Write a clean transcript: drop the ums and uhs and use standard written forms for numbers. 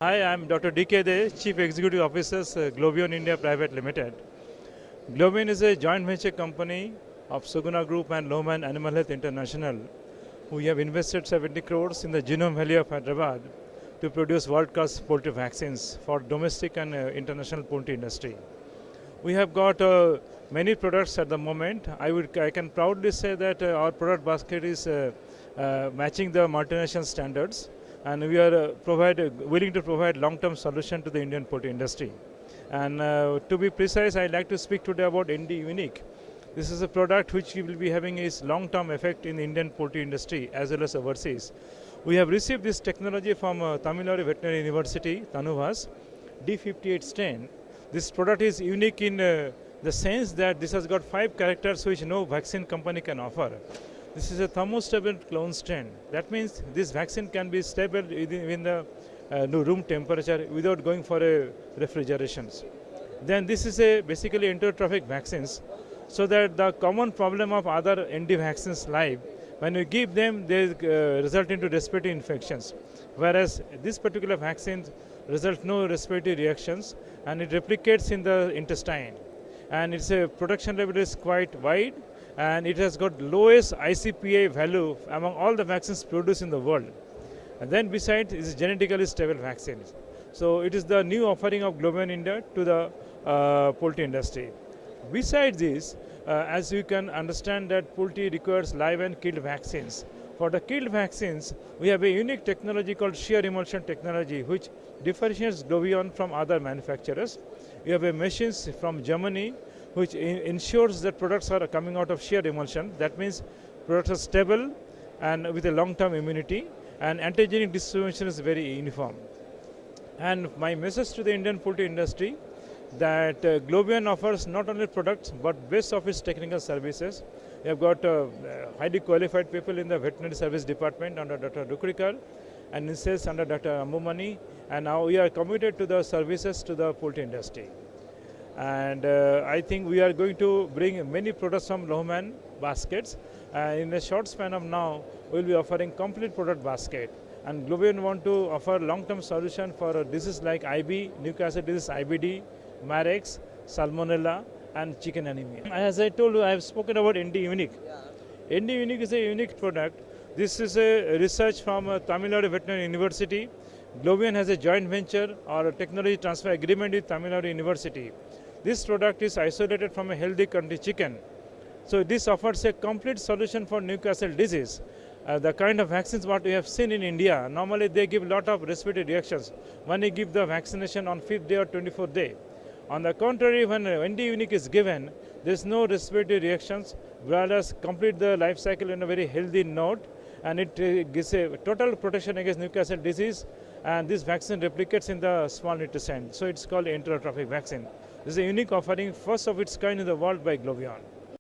Hi, I'm Dr. D.K. De, Chief Executive Officer, Globion India Private Limited. Globion is a joint venture company of Suguna Group and Lohman Animal Health International. We have invested 70 crores in the Genome Valley of Hyderabad to produce world-class poultry vaccines for domestic and international poultry industry. We have got many products at the moment. I can proudly say that our product basket is matching the multinational standards, and we are willing to provide long-term solution to the Indian poultry industry. And to be precise, I'd like to speak today about ND Unique. This is a product which will be having its long-term effect in the Indian poultry industry as well as overseas. We have received this technology from Tamil Nadu Veterinary University, Tanuvas, D58 strain. This product is unique in the sense that this has got 5 characters which no vaccine company can offer. This is a thermostable clone strain. That means this vaccine can be stable within the room temperature without going for a refrigeration. Then this is a basically enterotrophic vaccines, so that the common problem of other ND vaccines live, when you give them, they result into respiratory infections. Whereas this particular vaccine results no respiratory reactions, and it replicates in the intestine. And its production level is quite wide, and it has got lowest ICPA value among all the vaccines produced in the world. And then besides, it is genetically stable vaccines. So it is the new offering of Globion India to the poultry industry. Besides this, as you can understand that poultry requires live and killed vaccines. For the killed vaccines, we have a unique technology called shear emulsion technology, which differentiates Globion from other manufacturers. We have a machines from Germany which ensures that products are coming out of shear emulsion. That means products are stable and with a long-term immunity, and antigenic distribution is very uniform. And my message to the Indian poultry industry that Globion offers not only products but best of its technical services. We have got highly qualified people in the veterinary service department under Dr. Rukrikar, and in sales under Dr. Ambumani, and now we are committed to the services to the poultry industry. And I think we are going to bring many products from Lohman baskets. In a short span of now, we will be offering complete product basket. And Globion want to offer long-term solution for a disease like IB, Newcastle disease, IBD, Marex, Salmonella, and chicken anemia. As I told you, I have spoken about ND Unique. ND Unique is a unique product. This is a research from Tamil Nadu Veterinary University. Globion has a joint venture or a technology transfer agreement with Tamil Nadu University. This product is isolated from a healthy country chicken. So this offers a complete solution for Newcastle disease. The kind of vaccines what we have seen in India, normally they give a lot of respiratory reactions when you give the vaccination on 5th day or 24th day. On the contrary, when ND Unique is given, there is no respiratory reactions, whereas complete the life cycle in a very healthy note, and it gives a total protection against Newcastle disease, and this vaccine replicates in the small intestine. So it's called enterotrophic vaccine. This is a unique offering, first of its kind in the world by Globion.